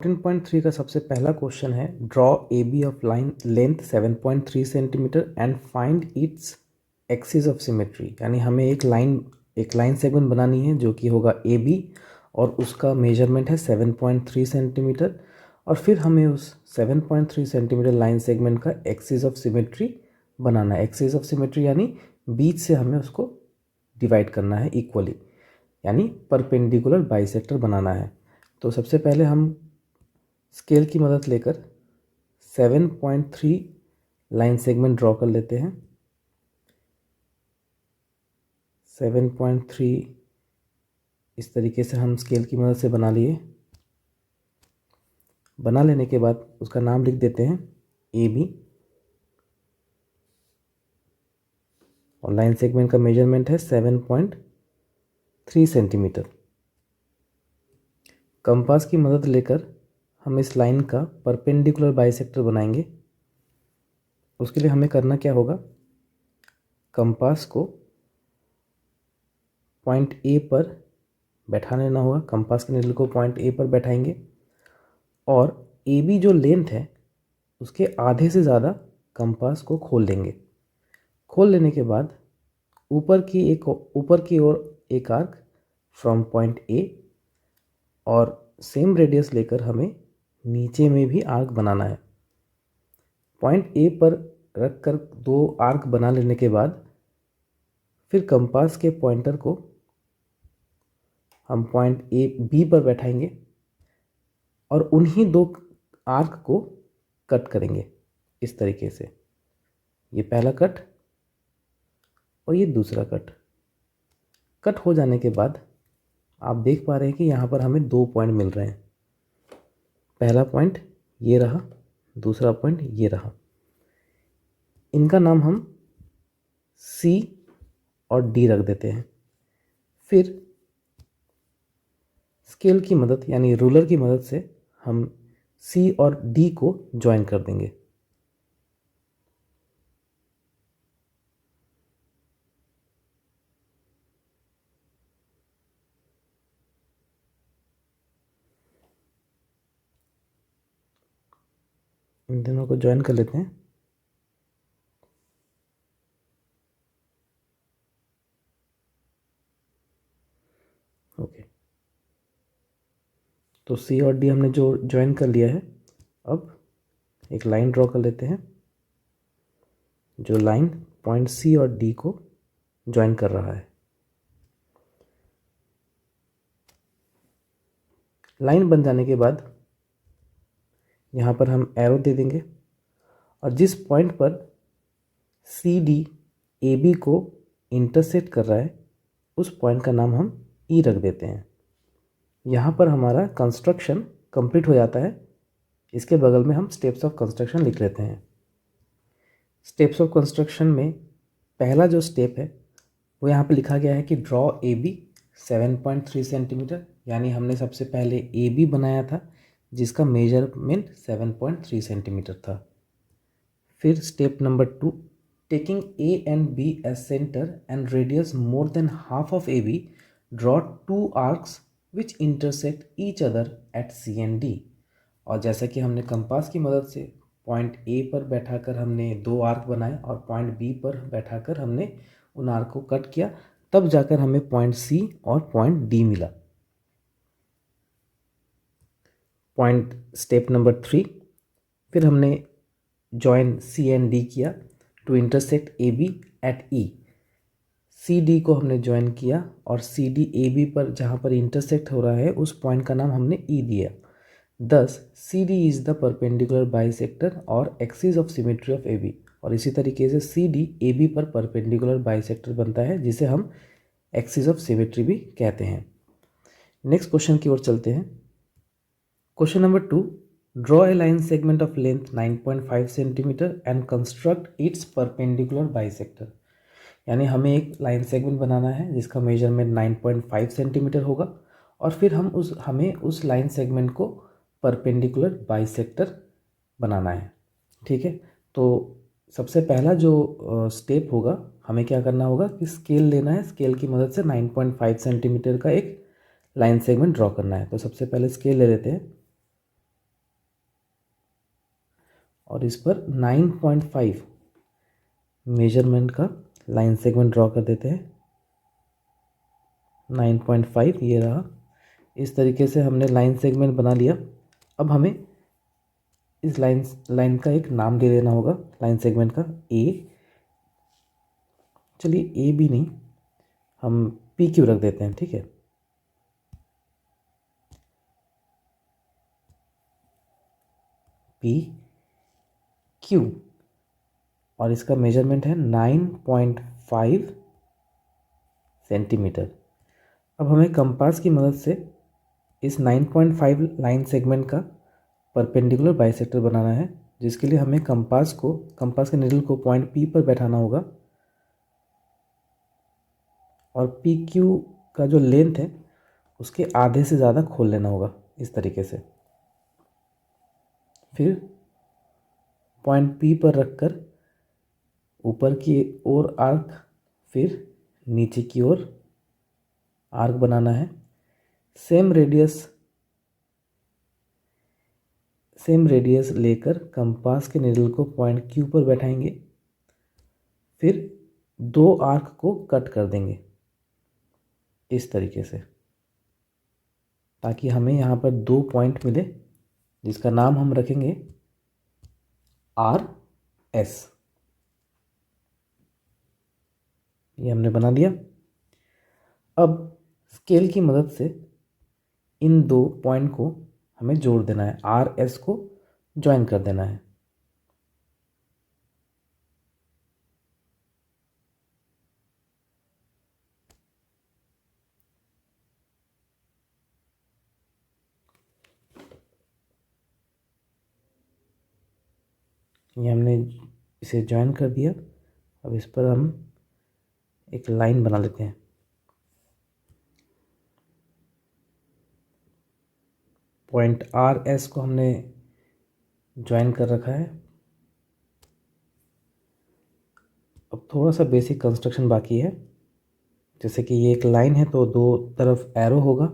14.3 का सबसे पहला क्वेश्चन है, draw a B of line length 7.3 centimetre and find its axis of symmetry. यानी हमें एक लाइन सेगमेंट बनानी है जो कि होगा ए बी और उसका मेजरमेंट है 7.3 सेंटीमीटर, और फिर हमें उस 7.3 सेंटीमीटर लाइन सेगमेंट का एक्सिस ऑफ सिमेट्री बनाना है। एक्सिस ऑफ सिमेट्री यानी बीच से हमें उसको डिवाइड करना है इक्वली, यानी परपेंडिकुलर बाइसेक्टर बनाना है। तो सबसे पहले हम स्केल की मदद लेकर 7.3 लाइन सेगमेंट ड्रॉ कर लेते हैं। 7.3 इस तरीके से हम स्केल की मदद से बना लिए। बना लेने के बाद उसका नाम लिख देते हैं ए बी, और लाइन सेगमेंट का मेजरमेंट है 7.3 सेंटीमीटर। कंपास की मदद लेकर हम इस लाइन का परपेंडिकुलर बाइसेक्टर बनाएंगे। उसके लिए हमें करना क्या होगा, कंपास को पॉइंट ए पर बैठा लेना होगा। कंपास के नीडल को पॉइंट ए पर बैठाएंगे और ए बी जो लेंथ है उसके आधे से ज़्यादा कंपास को खोल देंगे। खोल लेने के बाद ऊपर की ओर एक आर्क फ्रॉम पॉइंट ए, और सेम रेडियस लेकर हमें नीचे में भी आर्क बनाना है। पॉइंट ए पर रख कर दो आर्क बना लेने के बाद फिर कंपास के पॉइंटर को हम पॉइंट ए बी पर बैठाएंगे और उन्हीं दो आर्क को कट करेंगे इस तरीके से। ये पहला कट और ये दूसरा कट। कट हो जाने के बाद आप देख पा रहे हैं कि यहाँ पर हमें दो पॉइंट मिल रहे हैं। पहला पॉइंट ये रहा, दूसरा पॉइंट ये रहा। इनका नाम हम सी और डी रख देते हैं। फिर स्केल की मदद यानी रूलर की मदद से हम सी और डी को ज्वाइन कर देंगे। इन दोनों को ज्वाइन कर लेते हैं। ओके, तो सी और डी हमने जो ज्वाइन कर लिया है, अब एक लाइन ड्रॉ कर लेते हैं जो लाइन पॉइंट सी और डी को ज्वाइन कर रहा है। लाइन बन जाने के बाद यहाँ पर हम एरो दे देंगे और जिस पॉइंट पर सी डी ए बी को इंटरसेक्ट कर रहा है उस पॉइंट का नाम हम ई रख देते हैं। यहाँ पर हमारा कंस्ट्रक्शन कंप्लीट हो जाता है। इसके बगल में हम स्टेप्स ऑफ कंस्ट्रक्शन लिख लेते हैं। स्टेप्स ऑफ कंस्ट्रक्शन में पहला जो स्टेप है वो यहाँ पे लिखा गया है कि ड्रॉ ए बी 7.3 सेंटीमीटर, यानी हमने सबसे पहले ए बी बनाया था जिसका मेजरमेंट 7.3 सेंटीमीटर था। फिर step number 2, taking A and B as centre and radius more than half of A B, draw two arcs which intersect each other at C and D. और जैसा कि हमने compass की मदद से पॉइंट ए पर बैठाकर हमने दो आर्क बनाए और पॉइंट बी पर बैठाकर हमने उन आर्क को कट किया, तब जाकर हमें पॉइंट सी और पॉइंट डी मिला। पॉइंट स्टेप नंबर 3, फिर हमने जॉइन सी एंड डी किया to intersect A B at E. C D को हमने ज्वाइन किया और सी डी ए बी पर जहाँ पर इंटरसेक्ट हो रहा है उस पॉइंट का नाम हमने ई दिया। Thus, CD is the perpendicular bisector और axis of symmetry of AB। और इसी तरीके से CD AB पर परपेंडिकुलर बाइसेक्टर बनता है जिसे हम एक्सिस ऑफ सिमेट्री भी कहते हैं। नेक्स्ट क्वेश्चन की ओर चलते हैं। Question number 2, draw a line segment of length 9.5 centimetre and construct it's perpendicular bisector. यानी हमें एक लाइन सेगमेंट बनाना है जिसका मेजरमेंट 9.5 सेंटीमीटर होगा और फिर हमें उस लाइन सेगमेंट को परपेंडिकुलर बाइसेक्टर बनाना है। ठीक है, तो सबसे पहला जो स्टेप होगा, हमें क्या करना होगा कि स्केल लेना है। स्केल की मदद से 9.5 सेंटीमीटर का एक लाइन सेगमेंट ड्रॉ करना है। तो सबसे पहले स्केल ले लेते हैं। और इस पर 9.5 मेजरमेंट का लाइन सेगमेंट ड्रॉ कर देते हैं। 9.5 ये रहा। इस तरीके से हमने लाइन सेगमेंट बना लिया। अब हमें इस लाइन का एक नाम दे देना होगा, लाइन सेगमेंट का ए। चलिए ए भी नहीं, हम पी क्यू रख देते हैं, ठीक है। पी क्यू, और इसका मेजरमेंट है 9.5 सेंटीमीटर। अब हमें कंपास की मदद से इस 9.5 लाइन सेगमेंट का परपेंडिकुलर बाइसेक्टर बनाना है, जिसके लिए हमें कंपास के निडल को पॉइंट पी पर बैठाना होगा और पी क्यू का जो लेंथ है उसके आधे से ज़्यादा खोल लेना होगा इस तरीके से। फिर पॉइंट पी पर रखकर ऊपर की ओर आर्क, फिर नीचे की ओर आर्क बनाना है। सेम रेडियस लेकर कंपास के निडल को पॉइंट क्यू पर बैठाएंगे। फिर 2 आर्क को कट कर देंगे इस तरीके से, ताकि हमें यहाँ पर 2 पॉइंट मिले, जिसका नाम हम रखेंगे RS। ये हमने बना लिया। अब स्केल की मदद से इन 2 पॉइंट को हमें जोड़ देना है, RS को ज्वाइन कर देना है। ये हमने इसे ज्वाइन कर दिया। अब इस पर हम एक लाइन बना लेते हैं। पॉइंट RS को हमने ज्वाइन कर रखा है। अब थोड़ा सा बेसिक कंस्ट्रक्शन बाकी है। जैसे कि ये एक लाइन है तो 2 तरफ एरो होगा,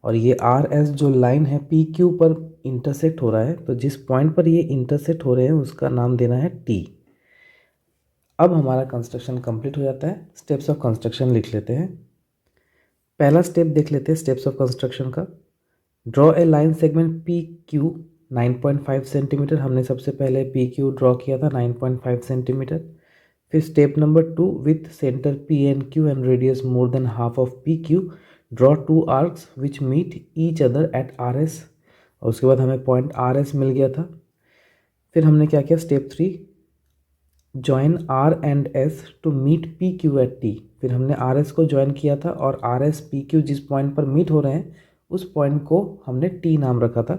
और ये RS जो लाइन है PQ पर इंटरसेक्ट हो रहा है, तो जिस पॉइंट पर ये इंटरसेक्ट हो रहे हैं उसका नाम देना है T। अब हमारा कंस्ट्रक्शन कंप्लीट हो जाता है। स्टेप्स ऑफ कंस्ट्रक्शन लिख लेते हैं। पहला स्टेप देख लेते हैं स्टेप्स ऑफ कंस्ट्रक्शन का। Draw a line segment PQ 9.5 centimetre. हमने सबसे पहले PQ ड्रॉ किया था 9.5 सेंटीमीटर। फिर step number 2, with centre PNQ and radius more than half of PQ, draw 2 arcs which meet each other at RS। और उसके बाद हमें पॉइंट RS मिल गया था। फिर हमने क्या किया, step 3, join R and S to meet PQ at T। फिर हमने RS को ज्वाइन किया था और RS PQ जिस पॉइंट पर मीट हो रहे हैं उस पॉइंट को हमने T नाम रखा था।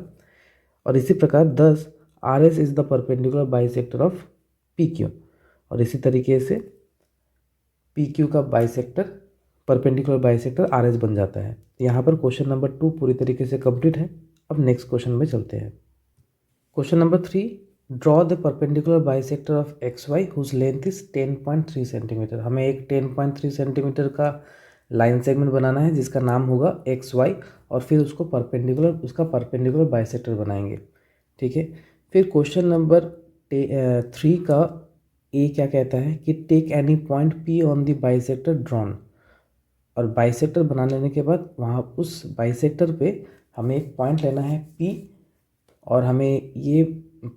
और इसी प्रकार 10 RS is the perpendicular bisector of PQ। और इसी तरीके से PQ का बाइसेक्टर, परपेंडिकुलर बाइसेक्टर RS बन जाता है। यहाँ पर क्वेश्चन नंबर 2 पूरी तरीके से कंप्लीट है। अब नेक्स्ट क्वेश्चन में चलते हैं। Question number 3, draw the perpendicular bisector of XY whose length is 10.3 centimetre. हमें एक 10.3 सेंटीमीटर का लाइन सेगमेंट बनाना है जिसका नाम होगा XY, और फिर उसका परपेंडिकुलर बाइसेक्टर बनाएंगे, ठीक है। फिर क्वेश्चन नंबर 3 का ए क्या कहता है कि take any point P on the bisector drawn. और बाइसेक्टर बना लेने के बाद वहाँ उस बाइसेक्टर पे हमें एक पॉइंट लेना है P, और हमें ये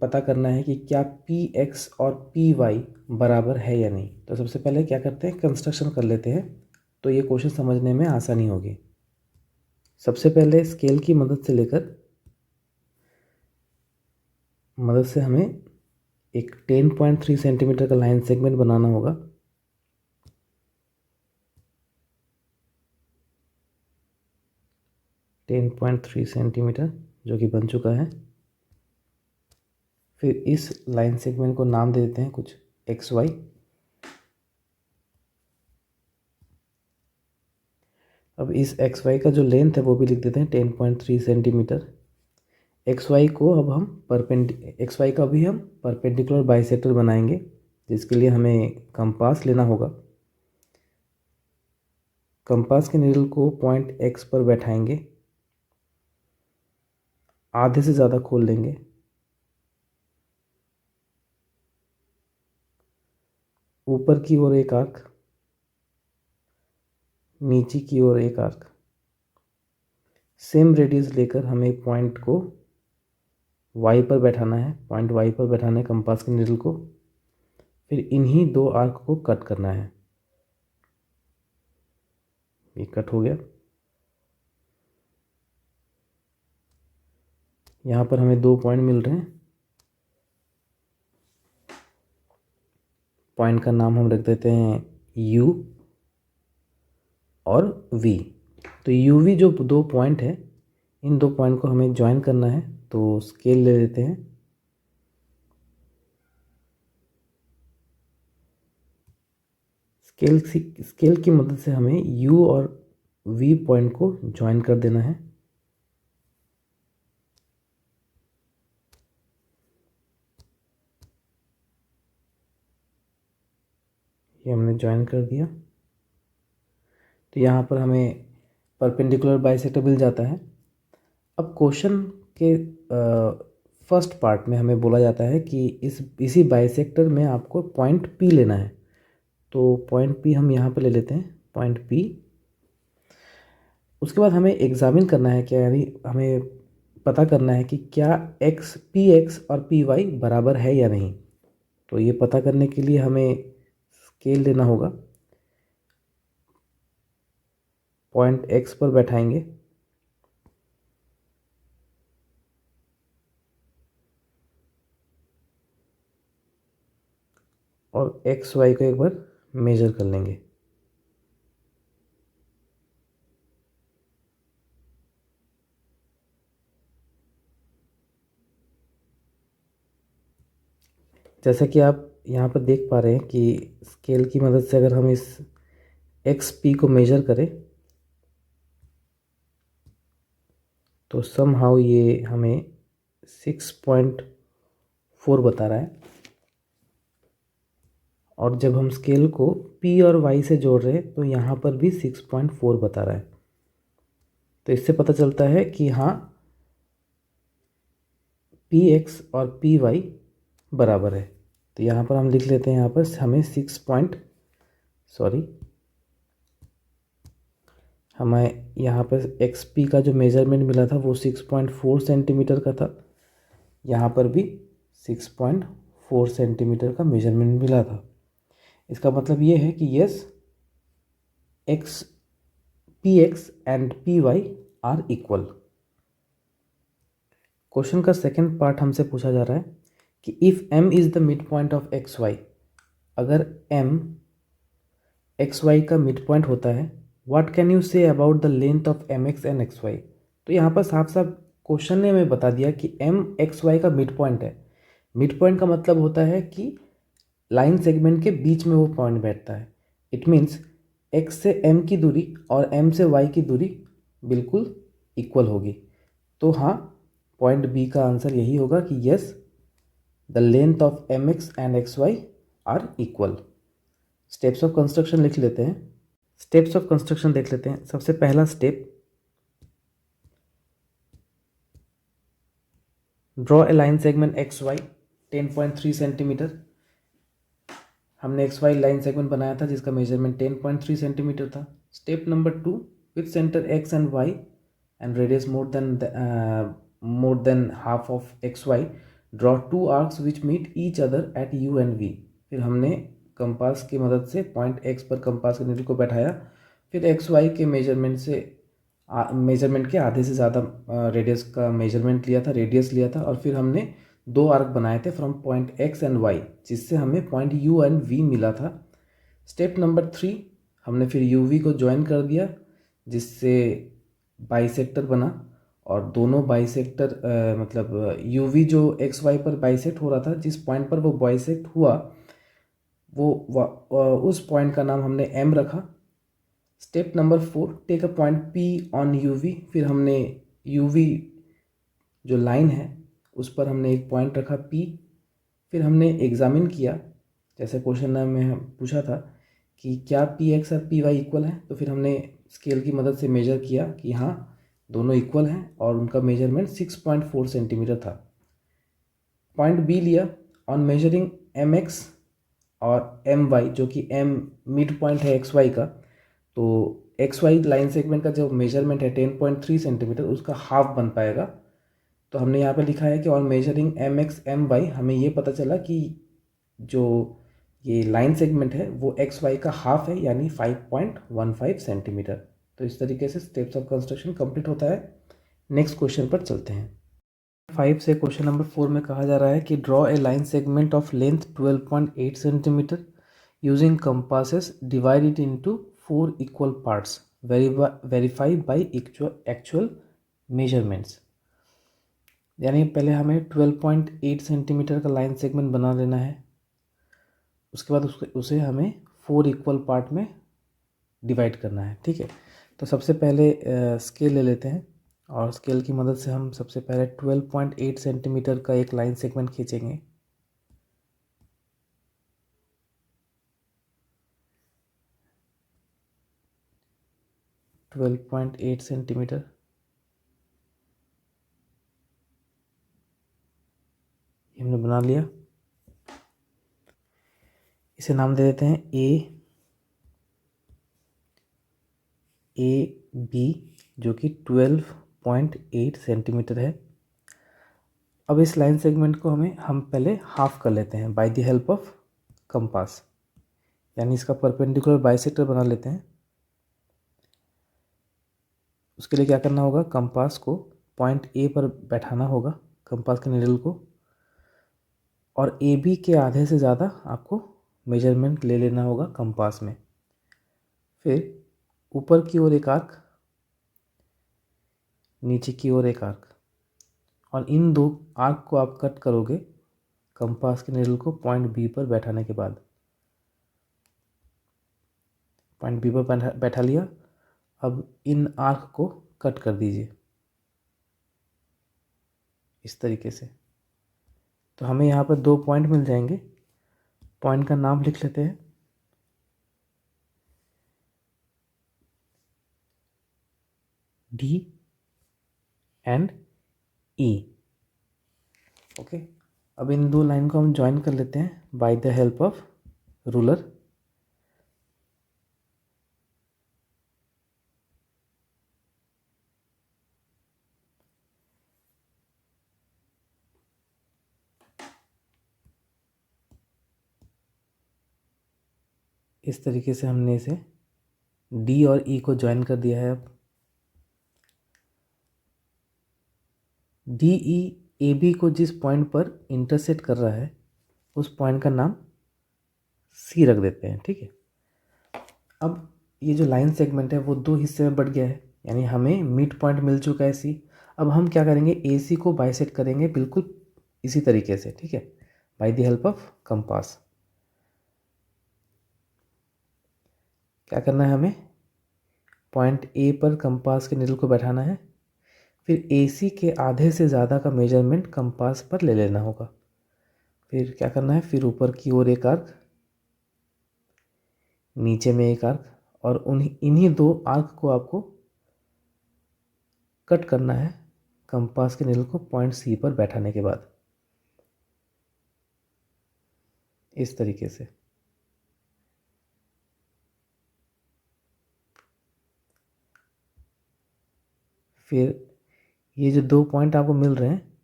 पता करना है कि क्या PX और PY बराबर है या नहीं। तो सबसे पहले क्या करते हैं, कंस्ट्रक्शन कर लेते हैं, तो ये क्वेश्चन समझने में आसानी होगी। सबसे पहले स्केल की मदद से हमें एक 10.3 सेंटीमीटर का लाइन सेगमेंट बनाना होगा। .3 सेंटीमीटर जो कि बन चुका है। फिर इस लाइन सेगमेंट को नाम दे देते हैं कुछ XY। अब इस XY का जो लेंथ है वो भी लिख देते हैं 10.3 सेंटीमीटर। XY का भी हम परपेंडिकुलर बाइसेक्टर बनाएंगे, जिसके लिए हमें कंपास लेना होगा। कंपास के नीडल को पॉइंट X पर बैठाएंगे, आधे से ज़्यादा खोल लेंगे ऊपर की ओर एक आर्क, नीचे की ओर एक आर्क, सेम रेडियस लेकर हमें पॉइंट को y पर बैठाना है, पॉइंट y पर बैठाना है कंपास के नीडल को, फिर इन्हीं दो आर्क को कट करना है। ये कट हो गया। यहाँ पर हमें 2 पॉइंट मिल रहे हैं। पॉइंट का नाम हम रख देते हैं U और V। तो UV जो 2 पॉइंट है, इन 2 पॉइंट को हमें ज्वाइन करना है, तो स्केल ले लेते हैं। स्केल की मदद से हमें U और V पॉइंट को ज्वाइन कर देना है। ये हमने ज्वाइन कर दिया। तो यहाँ पर हमें परपेंडिकुलर बाइसेक्टर मिल जाता है। अब क्वेश्चन के फर्स्ट पार्ट में हमें बोला जाता है कि इसी बाइसेक्टर में आपको पॉइंट P लेना है। तो पॉइंट P हम यहाँ पर ले लेते हैं, पॉइंट P। उसके बाद हमें एग्जामिन करना है, क्या यानी हमें पता करना है कि क्या PX और PY बराबर है या नहीं। तो ये पता करने के लिए हमें स्केल लेना होगा, पॉइंट X पर बैठाएंगे, और XY को एक बार मेजर कर लेंगे। जैसा कि आप यहाँ पर देख पा रहे हैं कि स्केल की मदद से अगर हम इस XP को मेजर करें तो समहाउ ये हमें 6.4 बता रहा है। और जब हम स्केल को P और Y से जोड़ रहे हैं तो यहाँ पर भी 6.4 बता रहा है। तो इससे पता चलता है कि हाँ, PX और PY बराबर है। तो यहाँ पर हम लिख लेते हैं, यहाँ पर हमें हमें यहाँ पर XP का जो मेजरमेंट मिला था वो 6.4 सेंटीमीटर का था। यहाँ पर भी 6.4 सेंटीमीटर का मेजरमेंट मिला था। इसका मतलब ये है कि yes, PX and PY are equal. Question का सेकंड पार्ट हमसे पूछा जा रहा है कि if M is the mid point of XY, अगर M XY का मिड पॉइंट होता है, what can you say about the length of MX and XY। तो यहाँ पर साफ साफ क्वेश्चन ने हमें बता दिया कि M XY का मिड पॉइंट है। मिड पॉइंट का मतलब होता है कि लाइन सेगमेंट के बीच में वो पॉइंट बैठता है। इट मीन्स X से M की दूरी और M से Y की दूरी बिल्कुल इक्वल होगी। तो हाँ, पॉइंट बी का आंसर यही होगा कि yes, the length of MX and XY are equal. Steps of construction लिख लेते हैं। स्टेप्स ऑफ कंस्ट्रक्शन देख लेते हैं। सबसे पहला step, draw a line segment XY 10.3 centimetre. हमने XY लाइन सेगमेंट बनाया था जिसका मेजरमेंट 10.3 सेंटीमीटर था। Step number 2, with centre X and Y and radius more than half of XY, draw 2 arcs which meet each other at U and V। फिर हमने compass की मदद से पॉइंट X पर कंपास के नीडल को बैठाया, फिर XY के मेजरमेंट के आधे से ज़्यादा रेडियस का मेजरमेंट लिया था, रेडियस लिया था, और फिर हमने 2 आर्क बनाए थे from point X and Y, जिससे हमें पॉइंट U एंड V मिला था। स्टेप नंबर 3, हमने फिर UV को ज्वाइन कर दिया जिससे बाइसेक्टर बना, और दोनों बाइसेक्टर मतलब UV जो XY पर बाइसेक्ट हो रहा था, जिस पॉइंट पर वो बाइसेक्ट हुआ उस पॉइंट का नाम हमने M रखा। Step number 4, take a point P on UV। फिर हमने UV जो लाइन है उस पर हमने एक पॉइंट रखा P। फिर हमने एग्जामिन किया, जैसे क्वेश्चन में पूछा था कि क्या PX और PY इक्वल है, तो फिर हमने स्केल की मदद से मेजर किया कि हाँ, दोनों इक्वल हैं और उनका मेजरमेंट 6.4 सेंटीमीटर था। पॉइंट बी लिया, ऑन मेजरिंग MX और एम वाई जो कि एम मिड पॉइंट है एक्स वाई का, तो एक्स वाई लाइन सेगमेंट का जो मेजरमेंट है 10.3 सेंटीमीटर उसका हाफ बन पाएगा। तो हमने यहाँ पे लिखा है कि और measuring M X M Y, हमें ये पता चला कि जो ये लाइन सेगमेंट है वो एक्स वाई का हाफ है, यानी 5.15 सेंटीमीटर। तो इस तरीके से स्टेप्स ऑफ कंस्ट्रक्शन कंप्लीट होता है। नेक्स्ट क्वेश्चन पर चलते हैं। 5 से क्वेश्चन नंबर 4 में कहा जा रहा है कि draw a line segment of length 12.8 centimetre using compasses divided into 4 equal parts, verify by actual measurements. यानी पहले हमें 12.8 सेंटीमीटर का लाइन सेगमेंट बना लेना है, उसके बाद उसे हमें 4 इक्वल पार्ट में डिवाइड करना है। ठीक है, तो सबसे पहले स्केल ले लेते हैं और स्केल की मदद से हम सबसे पहले 12.8 सेंटीमीटर का एक लाइन सेगमेंट खींचेंगे। ट्वेल्व पॉइंट एट सेंटीमीटर हमने बना लिया। इसे नाम दे देते हैं ए बी, जो कि 12.8 सेंटीमीटर है। अब इस लाइन सेगमेंट को हम पहले हाफ कर लेते हैं by the help of compass, यानी इसका परपेंडिकुलर बाइसेक्टर बना लेते हैं। उसके लिए क्या करना होगा, कंपास को पॉइंट ए पर बैठाना होगा, कंपास के निडल को, और ए बी के आधे से ज़्यादा आपको मेजरमेंट ले लेना होगा कंपास में। फिर ऊपर की ओर एक आर्क, नीचे की ओर एक आर्क, और इन दो आर्क को आप कट करोगे कंपास के निडल को पॉइंट बी पर बैठाने के बाद। पॉइंट बी पर बैठा लिया। अब इन आर्क को कट कर दीजिए इस तरीके से। तो हमें यहाँ पर 2 पॉइंट मिल जाएंगे। पॉइंट का नाम लिख लेते हैं, डी एंड ई। ओके, अब इन दो लाइन को हम ज्वाइन कर लेते हैं by the help of ruler. इस तरीके से हमने इसे डी और ई को ज्वाइन कर दिया है। अब डी ई ए बी को जिस पॉइंट पर इंटरसेक्ट कर रहा है उस पॉइंट का नाम सी रख देते हैं। ठीक है, अब ये जो लाइन सेगमेंट है वो दो हिस्से में बढ़ गया है, यानी हमें मिड पॉइंट मिल चुका है सी। अब हम क्या करेंगे, ए सी को बाइसेक्ट करेंगे बिल्कुल इसी तरीके से। ठीक है, bye the help of compass. क्या करना है, हमें पॉइंट ए पर कंपास के निडल को बैठाना है, फिर ए सी के आधे से ज़्यादा का मेजरमेंट कंपास पर ले लेना होगा। फिर क्या करना है, फिर ऊपर की ओर एक आर्क, नीचे में एक आर्क, और इन्हीं दो आर्क को आपको कट करना है कंपास के निडल को पॉइंट सी पर बैठाने के बाद, इस तरीके से। फिर ये जो 2 पॉइंट आपको मिल रहे हैं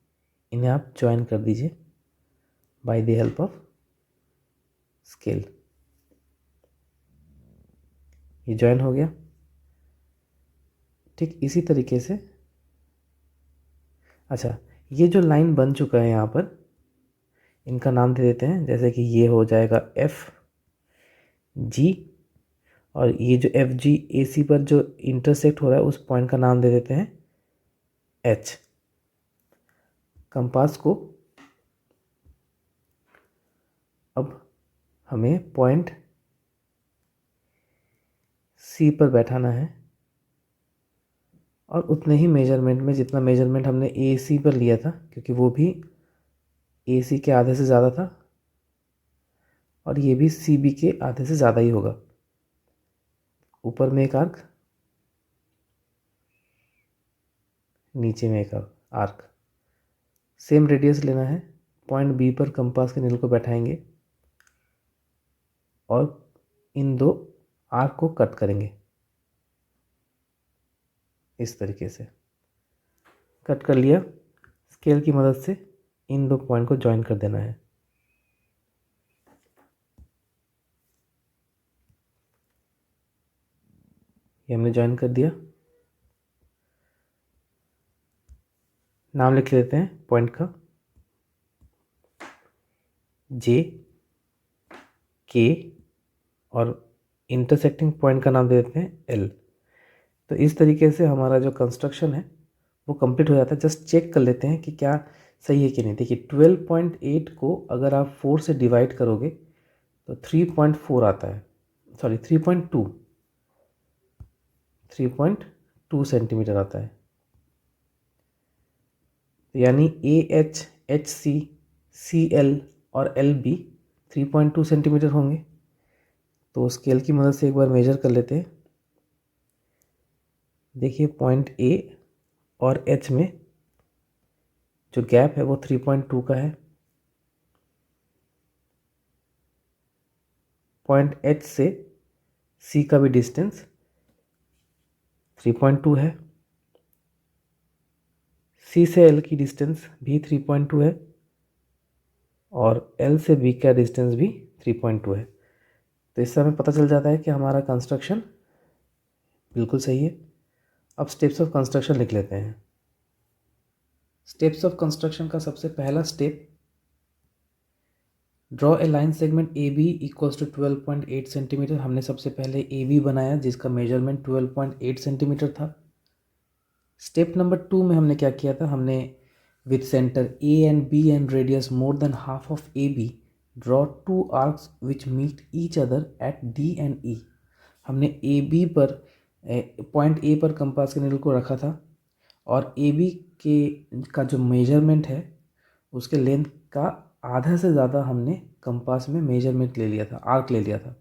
इन्हें आप ज्वाइन कर दीजिए bye the help of scale. ये ज्वाइन हो गया। ठीक इसी तरीके से, अच्छा, ये जो लाइन बन चुका है यहाँ पर, इनका नाम दे देते हैं, जैसे कि ये हो जाएगा एफ जी, और ये जो एफ जी ए सी पर जो इंटरसेक्ट हो रहा है उस पॉइंट का नाम दे देते हैं एच। कंपास को अब हमें पॉइंट सी पर बैठाना है, और उतने ही मेजरमेंट में जितना मेजरमेंट हमने ए सी पर लिया था, क्योंकि वो भी ए सी के आधे से ज़्यादा था और ये भी सी बी के आधे से ज़्यादा ही होगा। ऊपर में एक आर्क, नीचे में एक आर्क, सेम रेडियस लेना है। पॉइंट बी पर कंपास के निडल को बैठाएंगे, और इन दो आर्क को कट करेंगे। इस तरीके से कट कर लिया। स्केल की मदद से इन दो पॉइंट को ज्वाइन कर देना है। ये हमने ज्वाइन कर दिया। नाम लिख लेते हैं पॉइंट का, जे के, और इंटरसेक्टिंग पॉइंट का नाम दे देते हैं एल। तो इस तरीके से हमारा जो कंस्ट्रक्शन है वो कंप्लीट हो जाता है। जस्ट चेक कर लेते हैं कि क्या सही है कि नहीं। देखिए 12.8 को अगर आप 4 से डिवाइड करोगे तो 3.4 आता है, सॉरी 3.2 सेंटीमीटर आता है। तो यानी AH, HC, CL और LB 3.2 सेंटीमीटर होंगे। तो स्केल की मदद से एक बार मेजर कर लेते हैं। देखिए पॉइंट A और H में जो गैप है वो 3.2 का है। पॉइंट H से C का भी डिस्टेंस 3.2 है। C से L की डिस्टेंस भी 3.2 है और L से B का डिस्टेंस भी 3.2 है। तो इससे हमें पता चल जाता है कि हमारा कंस्ट्रक्शन बिल्कुल सही है। अब स्टेप्स ऑफ कंस्ट्रक्शन लिख लेते हैं। स्टेप्स ऑफ कंस्ट्रक्शन का सबसे पहला step, draw a line segment A B equals to 12.8 centimetre. हमने सबसे पहले ए बी बनाया जिसका मेजरमेंट 12.8 सेंटीमीटर था। स्टेप नंबर 2 में हमने क्या किया था, हमने with centre A and B and radius more than half of A B draw 2 arcs which meet each other at D and E. हमने ए बी पर पॉइंट ए पर कंपास के नीडल को रखा था और ए बी के का जो मेजरमेंट है उसके लेंथ का आधा से ज़्यादा हमने कंपास में मेजरमेंट ले लिया था, आर्क ले लिया था।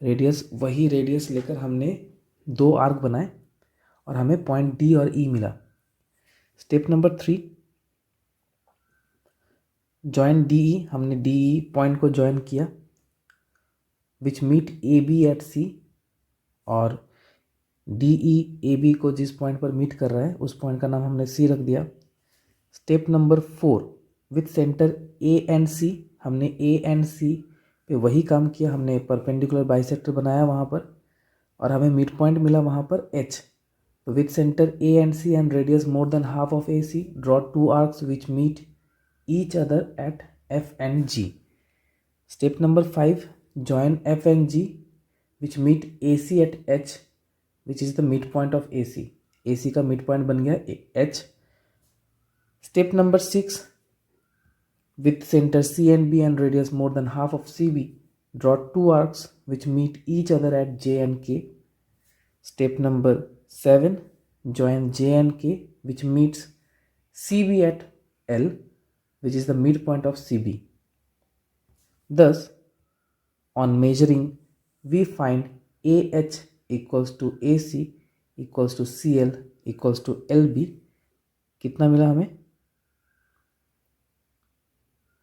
रेडियस, वही रेडियस लेकर हमने 2 आर्क बनाए और हमें पॉइंट डी और ई मिला। Step number 3, join D E. हमने डी ई पॉइंट को जॉइन किया विच मीट ए बी एट सी, और डी ई ए बी को जिस पॉइंट पर मीट कर रहा है उस पॉइंट का नाम हमने सी रख दिया। Step number 4, with centre A and C. हमने ए एंड सी पे वही काम किया, हमने परपेंडिकुलर बाइसेक्टर बनाया वहाँ पर और हमें मिड पॉइंट मिला वहाँ पर एच। तो with centre A and C and radius more than half of A C draw 2 arcs which meet each other at F and G. Step number 5, join F and G which meet A C at H which is the mid point of A C. A C का mid point बन गया H. Step number 6, with center C and B and radius more than half of CB, draw 2 arcs which meet each other at J and K. Step number 7, join J and K which meets CB at L, which is the midpoint of CB. Thus, on measuring, we find AH equals to AC equals to CL equals to LB. कितना मिला हमें?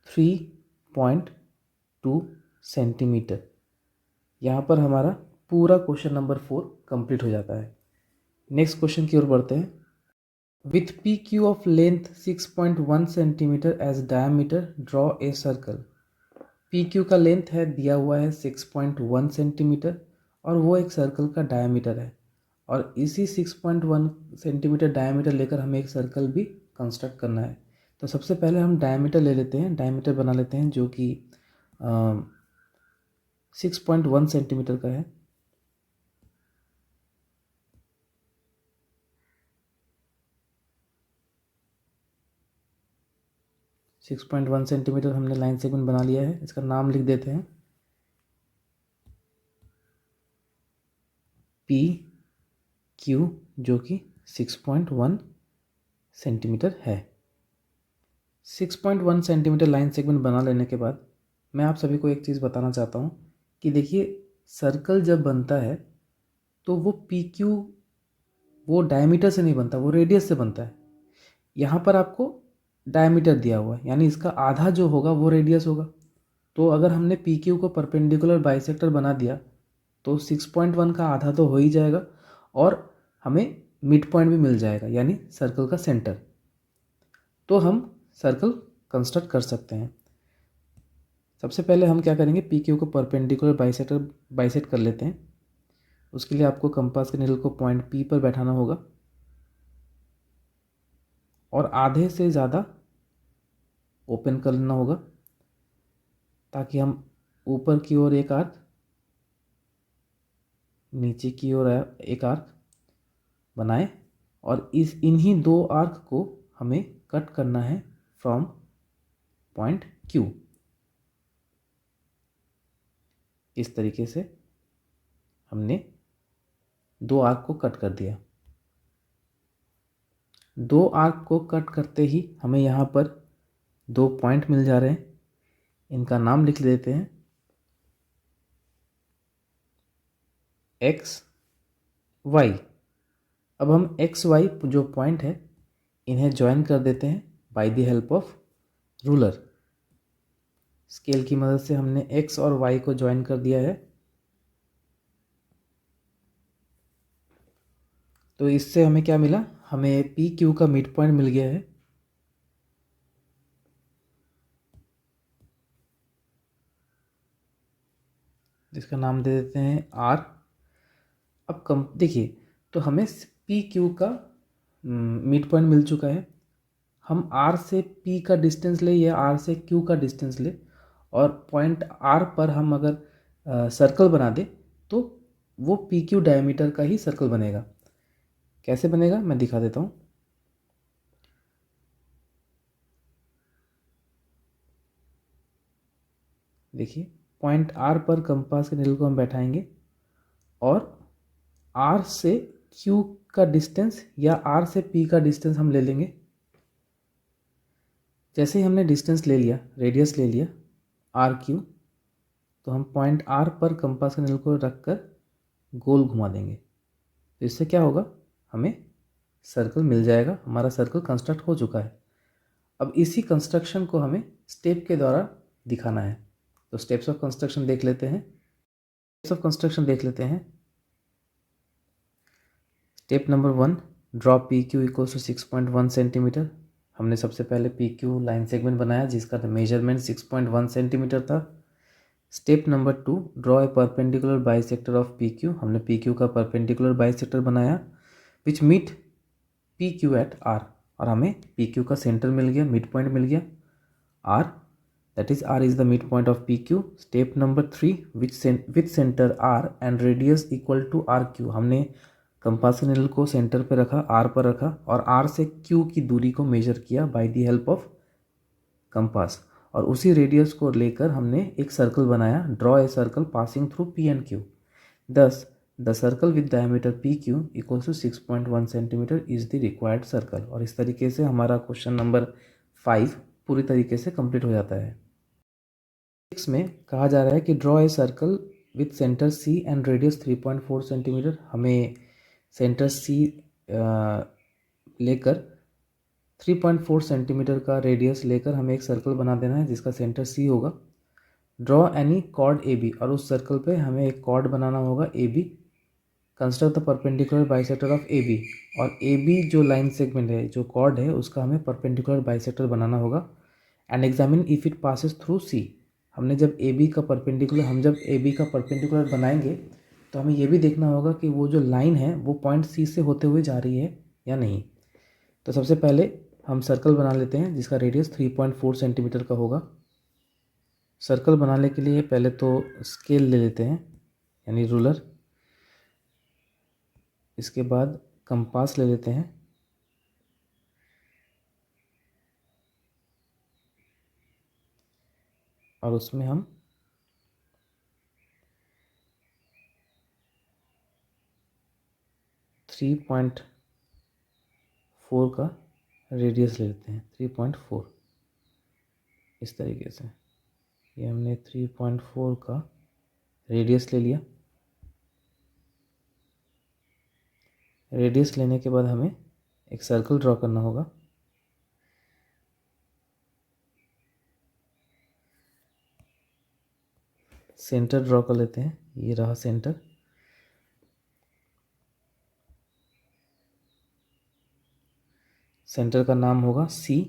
3.2 centimetre. यहाँ पर हमारा पूरा question number 4 complete हो जाता है। नेक्स्ट क्वेश्चन की ओर बढ़ते हैं। With P Q of length 6.1 centimetre as diameter draw a circle. P Q का लेंथ है दिया हुआ है 6.1 सेंटीमीटर और वो एक सर्कल का डायमीटर है, और इसी 6.1 सेंटीमीटर डायमीटर लेकर हमें एक सर्कल भी कंस्ट्रक्ट करना है। तो सबसे पहले हम डायमीटर ले लेते हैं, डायमीटर बना लेते हैं जो कि 6.1 सेंटीमीटर का है। सिक्स पॉइंट वन सेंटीमीटर हमने लाइन सेगमेंट बना लिया है। इसका नाम लिख देते हैं पी क्यू, जो कि 6.1 सेंटीमीटर है। 6.1 सेंटीमीटर लाइन सेगमेंट बना लेने के बाद मैं आप सभी को एक चीज़ बताना चाहता हूँ कि देखिए सर्कल जब बनता है तो वो पी क्यू वो डायमीटर से नहीं बनता, वो रेडियस से बनता है। यहाँ पर आपको डायमीटर दिया हुआ है, यानी इसका आधा जो होगा वो रेडियस होगा। तो अगर हमने पी क्यू को परपेंडिकुलर बाइसेक्टर बना दिया तो 6.1 का आधा तो हो ही जाएगा और हमें मिड पॉइंट भी मिल जाएगा, यानी सर्कल का सेंटर। तो हम सर्कल कंस्ट्रक्ट कर सकते हैं। सबसे पहले हम क्या करेंगे, पी क्यू को परपेंडिकुलर बाइसेक्ट कर लेते हैं। उसके लिए आपको कंपास के नीडल को पॉइंट पी पर बैठाना होगा और आधे से ज़्यादा ओपन कर लेना होगा ताकि हम ऊपर की ओर एक आर्क, नीचे की ओर एक आर्क बनाएं और इन्हीं दो आर्क को हमें कट करना है फ्रॉम पॉइंट क्यू। इस तरीके से हमने दो आर्क को कट कर दिया। दो आर्क को कट करते ही हमें यहाँ पर दो पॉइंट मिल जा रहे हैं। इनका नाम लिख देते हैं एक्स वाई। अब हम एक्स वाई जो पॉइंट है इन्हें ज्वाइन कर देते हैं by the help of ruler. Scale की मदद से हमने एक्स और वाई को ज्वाइन कर दिया है। तो इससे हमें क्या मिला, हमें पी क्यू का मिड पॉइंट मिल गया है। जिसका नाम दे देते हैं आर। अब कम देखिए, तो हमें पी क्यू का मिड पॉइंट मिल चुका है। हम आर से पी का डिस्टेंस ले या आर से क्यू का डिस्टेंस ले और पॉइंट आर पर हम अगर सर्कल बना दे तो वो पी क्यू डायमीटर का ही सर्कल बनेगा। कैसे बनेगा मैं दिखा देता हूँ। देखिए, पॉइंट आर पर कंपास के नीडल को हम बैठाएंगे और आर से क्यू का डिस्टेंस या आर से पी का डिस्टेंस हम ले लेंगे। जैसे ही हमने डिस्टेंस ले लिया, रेडियस ले लिया आर क्यू, तो हम पॉइंट आर पर कंपास के नीडल को रखकर गोल घुमा देंगे। तो इससे क्या होगा, हमें सर्कल मिल जाएगा। हमारा सर्कल कंस्ट्रक्ट हो चुका है। अब इसी कंस्ट्रक्शन को हमें स्टेप के द्वारा दिखाना है। तो स्टेप्स ऑफ कंस्ट्रक्शन देख लेते हैं। Step number 1, draw P Q equals to 6.1 centimetre. हमने सबसे पहले पी क्यू लाइन सेगमेंट बनाया जिसका मेजरमेंट 6.1 सेंटीमीटर था। Step number 2, draw a perpendicular bisector of P Q. हमने पी क्यू का परपेंडिकुलर बाइसेक्टर बनाया which meet P Q at R, और हमें पी क्यू का सेंटर मिल गया, मिड पॉइंट मिल गया R, that is r is the midpoint of pq. Step number 3, with center r and radius equal to rq, हमने compass के needle को सेंटर पे रखा, r पर रखा और r से q की दूरी को मेजर किया by the help of compass, और उसी रेडियस को लेकर हमने एक सर्कल बनाया। Draw a circle passing through p and q, thus the circle with diameter P Q equals to 6.1 centimetre is the required circle. और इस तरीके से हमारा क्वेश्चन नंबर 5 पूरी तरीके से कंप्लीट हो जाता है। 6 में कहा जा रहा है कि draw a circle with centre C and radius 3.4 centimetre. हमें सेंटर सी लेकर 3.4 सेंटीमीटर का रेडियस लेकर हमें एक सर्कल बना देना है जिसका सेंटर सी होगा। Draw any chord A B, और उस सर्कल पे हमें एक कॉर्ड बनाना होगा A B. Construct the perpendicular bisector of A B, और ए बी जो लाइन सेगमेंट है, जो कॉर्ड है, उसका हमें परपेंडिकुलर बाइसेक्टर बनाना होगा। And examine if it passes through C. हमने जब ए बी का परपेंडिकुलर बनाएंगे तो हमें ये भी देखना होगा कि वो जो लाइन है वो पॉइंट सी से होते हुए जा रही है या नहीं। तो सबसे पहले हम सर्कल बना लेते हैं जिसका रेडियस 3.4 सेंटीमीटर का होगा। सर्कल बनाने के लिए पहले तो स्केल ले लेते हैं, यानी रूलर। इसके बाद कंपास ले लेते हैं, और उसमें हम 3.4 का रेडियस ले लेते हैं। 3.4 इस तरीके से, ये हमने 3.4 का रेडियस ले लिया। रेडियस लेने के बाद हमें एक सर्कल ड्रॉ करना होगा। सेंटर ड्रॉ कर लेते हैं। ये रहा सेंटर। सेंटर का नाम होगा सी।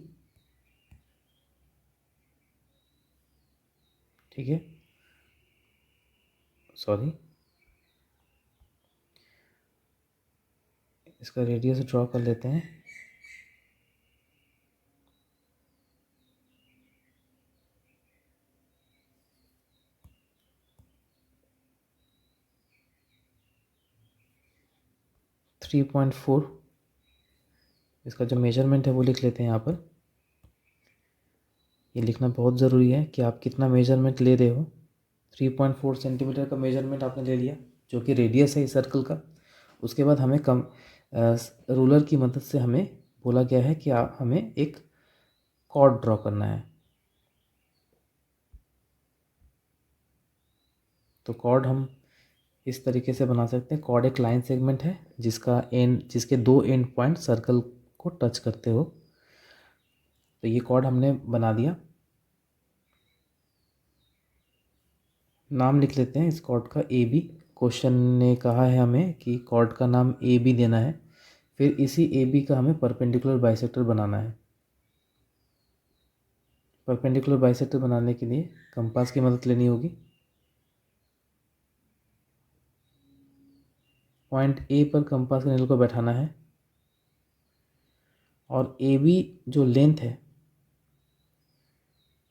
ठीक है, सॉरी, इसका रेडियस ड्रॉ कर लेते हैं। Three point four. इसका जो मेजरमेंट है वो लिख लेते हैं यहाँ पर। ये लिखना बहुत ज़रूरी है कि आप कितना मेजरमेंट ले रहे हो। 3.4 सेंटीमीटर का मेजरमेंट आपने ले लिया, जो कि रेडियस है इस सर्कल का। उसके बाद हमें रूलर की मदद से हमें बोला गया है कि हमें एक कॉर्ड ड्रॉ करना है। तो कॉर्ड हम इस तरीके से बना सकते हैं। कॉर्ड एक लाइन सेगमेंट है जिसके दो एंड पॉइंट सर्कल को टच करते हो। तो ये कॉर्ड हमने बना दिया। नाम लिख लेते हैं इस कॉर्ड का ए बी। क्वेश्चन ने कहा है हमें कि कॉर्ड का नाम ए बी देना है। फिर इसी ए बी का हमें परपेंडिकुलर बाइसेक्टर बनाना है। परपेंडिकुलर बाइसेक्टर बनाने के लिए कंपास की मदद लेनी होगी। पॉइंट ए पर कंपास के नीडल को बैठाना है और ए बी जो लेंथ है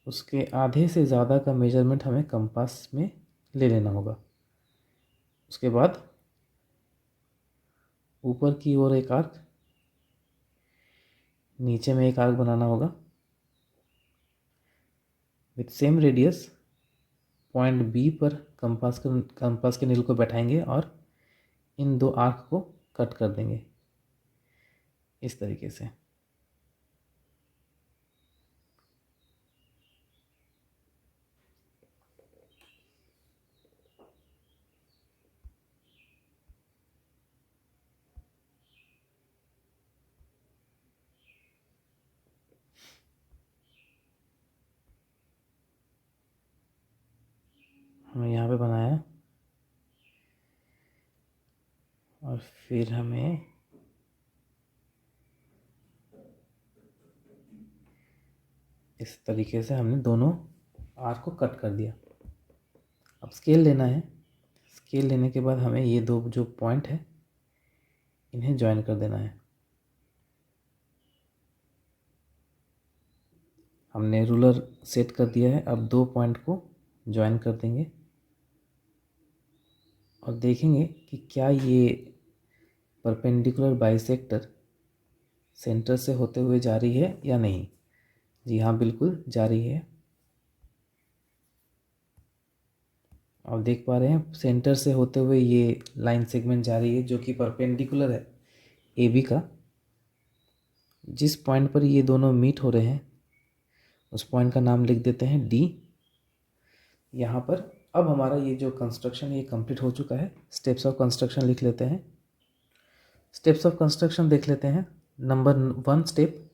उसके आधे से ज़्यादा का मेजरमेंट हमें कंपास में ले लेना होगा। उसके बाद ऊपर की ओर एक आर्क, नीचे में एक आर्क बनाना होगा with same radius. Point B पर कंपास के नीडल को बैठाएंगे और इन दो आर्क को कट कर देंगे इस तरीके से। हमें यहाँ पे बनाया और फिर हमें इस तरीके से हमने दोनों आर्क को कट कर दिया। अब स्केल लेना है। स्केल लेने के बाद हमें ये दो जो पॉइंट है इन्हें ज्वाइन कर देना है। हमने रूलर सेट कर दिया है। अब दो पॉइंट को ज्वाइन कर देंगे और देखेंगे कि क्या ये परपेंडिकुलर बाइसेक्टर सेंटर से होते हुए जा रही है या नहीं। जी हाँ, बिल्कुल जा रही है। आप देख पा रहे हैं सेंटर से होते हुए ये लाइन सेगमेंट जा रही है जो कि परपेंडिकुलर है ए बी का। जिस पॉइंट पर ये दोनों मीट हो रहे हैं उस पॉइंट का नाम लिख देते हैं डी। यहाँ पर अब हमारा ये जो कंस्ट्रक्शन है ये कंप्लीट हो चुका है। स्टेप्स ऑफ कंस्ट्रक्शन लिख लेते हैं। स्टेप्स ऑफ कंस्ट्रक्शन देख लेते हैं। Number 1 step,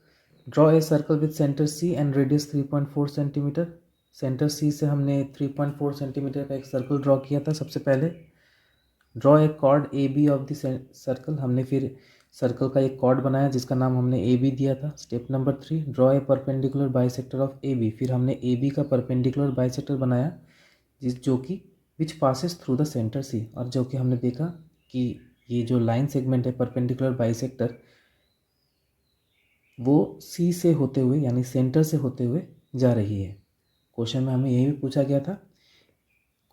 draw a circle with centre C and radius 3.4 centimetre. Centre C से हमने 3.4 सेंटीमीटर का एक सर्कल ड्रॉ किया था सबसे पहले। Draw a chord A B of the circle, हमने फिर सर्कल का एक कॉर्ड बनाया जिसका नाम हमने ए बी दिया था। Step number 3, draw a perpendicular bisector of A B. फिर हमने ए बी का परपेंडिकुलर बाइसेक्टर बनाया जो कि which passes through the centre C, और जो कि हमने देखा कि ये जो लाइन सेगमेंट है परपेंडिकुलर बाइसेक्टर वो सी से होते हुए यानी सेंटर से होते हुए जा रही है। क्वेश्चन में हमें यही भी पूछा गया था।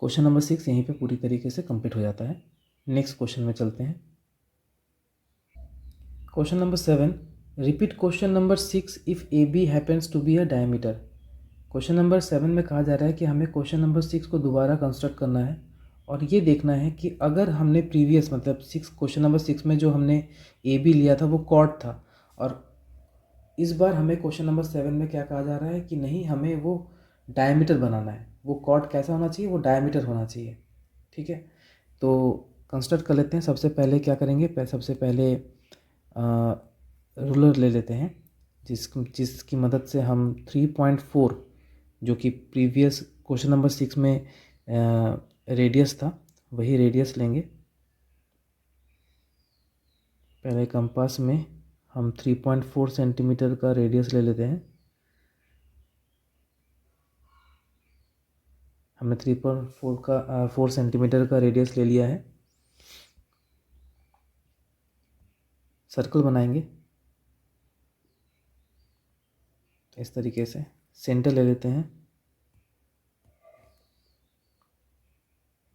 क्वेश्चन नंबर 6 यहीं पे पूरी तरीके से कंप्लीट हो जाता है। नेक्स्ट क्वेश्चन में चलते हैं। Question number 7, repeat question number 6 if A B happens to be a diameter. Question number 7 में कहा जा रहा है कि हमें क्वेश्चन नंबर 6 को दोबारा कंस्ट्रक्ट करना है और ये देखना है कि अगर हमने प्रीवियस मतलब क्वेश्चन नंबर 6 में जो हमने ए बी लिया था वो कॉर्ड था, और इस बार हमें क्वेश्चन नंबर 7 में क्या कहा जा रहा है कि नहीं, हमें वो डायमीटर बनाना है। वो कॉर्ड कैसा होना चाहिए, वो डायमीटर होना चाहिए। ठीक है, तो कंस्ट्रक्ट कर लेते हैं। सबसे पहले क्या करेंगे, सबसे पहले रूलर ले लेते हैं जिसकी मदद से हम 3.4 जो कि प्रीवियस क्वेश्चन नंबर 6 में रेडियस था वही रेडियस लेंगे। पहले कंपास में हम 3.4 सेंटीमीटर का रेडियस ले लेते हैं। हमने 4 सेंटीमीटर का रेडियस ले लिया है। सर्कल बनाएंगे इस तरीके से। सेंटर ले लेते हैं,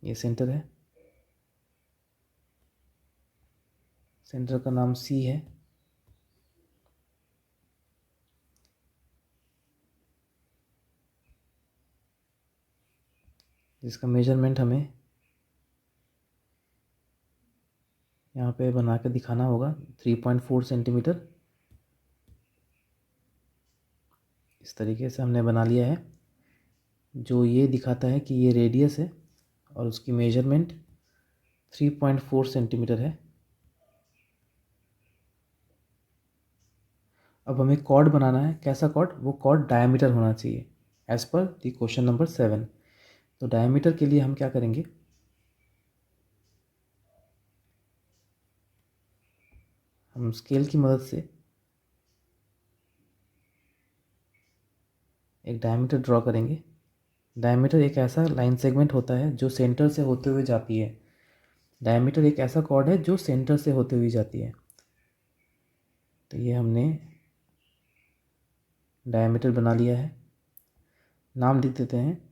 ये सेंटर है, सेंटर का नाम सी है। जिसका मेजरमेंट हमें यहाँ पे बना के दिखाना होगा 3.4 सेंटीमीटर। इस तरीके से हमने बना लिया है, जो ये दिखाता है कि ये रेडियस है और उसकी मेजरमेंट 3.4 सेंटीमीटर है। अब हमें कॉर्ड बनाना है। कैसा कॉर्ड? वो कॉर्ड डायमीटर होना चाहिए as per the question number 7। तो डायमीटर के लिए हम क्या करेंगे, हम स्केल की मदद से एक डायमीटर ड्रॉ करेंगे। डायमीटर एक ऐसा लाइन सेगमेंट होता है जो सेंटर से होते हुए जाती है। डायमीटर एक ऐसा कॉर्ड है जो सेंटर से होते हुए जाती है। तो ये हमने डायमीटर बना लिया है। नाम लिख देते हैं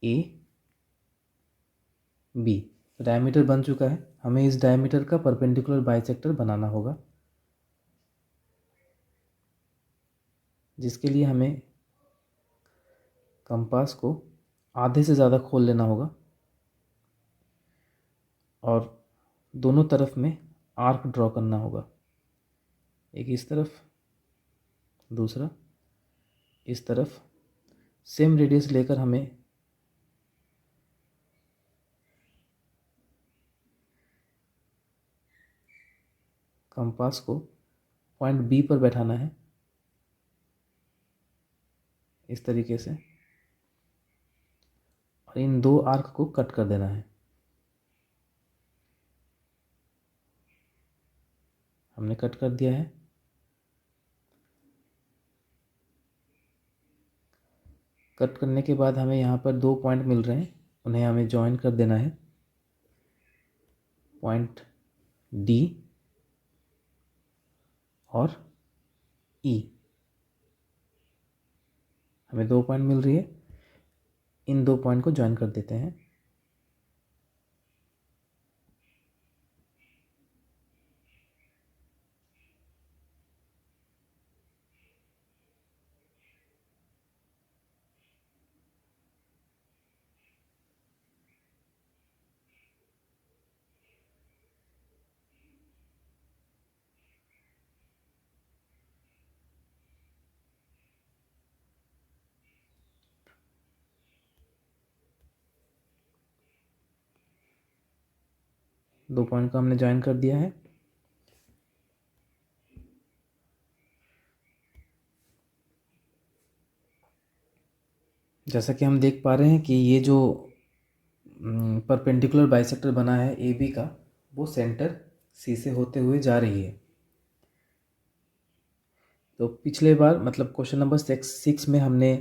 ए बी। तो डायमीटर बन चुका है। हमें इस डायमीटर का परपेंडिकुलर बाइसेक्टर बनाना होगा, जिसके लिए हमें कंपास को आधे से ज़्यादा खोल लेना होगा और दोनों तरफ में आर्क ड्रॉ करना होगा। एक इस तरफ, दूसरा इस तरफ। सेम रेडियस लेकर हमें कंपास को पॉइंट बी पर बैठाना है इस तरीके से, और इन दो आर्क को कट कर देना है। हमने कट कर दिया है। कट करने के बाद हमें यहाँ पर 2 पॉइंट मिल रहे हैं, उन्हें हमें जॉइन कर देना है। पॉइंट डी और ई। हमें 2 पॉइंट मिल रही है, इन 2 पॉइंट को जॉइन कर देते हैं। दो पॉइंट को हमने ज्वाइन कर दिया है। जैसा कि हम देख पा रहे हैं कि ये जो परपेंडिकुलर बाइसेक्टर बना है ए बी का, वो सेंटर सी से होते हुए जा रही है। तो पिछले बार मतलब क्वेश्चन नंबर 6 में हमने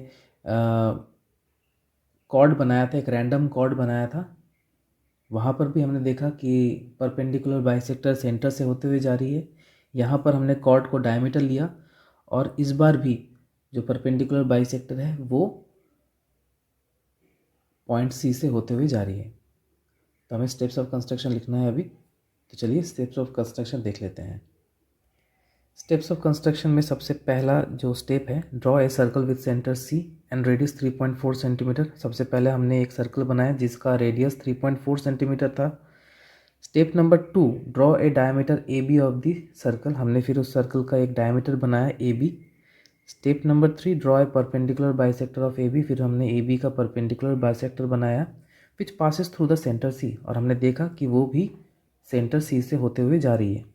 कॉर्ड बनाया था, एक रैंडम कॉर्ड बनाया था। वहाँ पर भी हमने देखा कि परपेंडिकुलर बाइसेक्टर सेंटर से होते हुए जा रही है। यहाँ पर हमने कॉर्ड को डायमीटर लिया और इस बार भी जो परपेंडिकुलर बाइसेक्टर है वो पॉइंट सी से होते हुए जा रही है। तो हमें स्टेप्स ऑफ कंस्ट्रक्शन लिखना है अभी। तो चलिए स्टेप्स ऑफ कंस्ट्रक्शन देख लेते हैं। स्टेप्स ऑफ कंस्ट्रक्शन में सबसे पहला जो स्टेप है, draw a circle with centre C and radius 3.4 centimetre. सबसे पहले हमने एक सर्कल बनाया जिसका रेडियस 3.4 सेंटीमीटर था। Step number 2, draw a diameter A B of the circle. हमने फिर उस सर्कल का एक डायमीटर बनाया A B. Step number 3, draw a perpendicular bisector of A B. फिर हमने ए बी का परपेंडिकुलर बाइसेक्टर बनाया which passes through the centre C, और हमने देखा कि वो भी सेंटर सी से होते हुए जा रही है।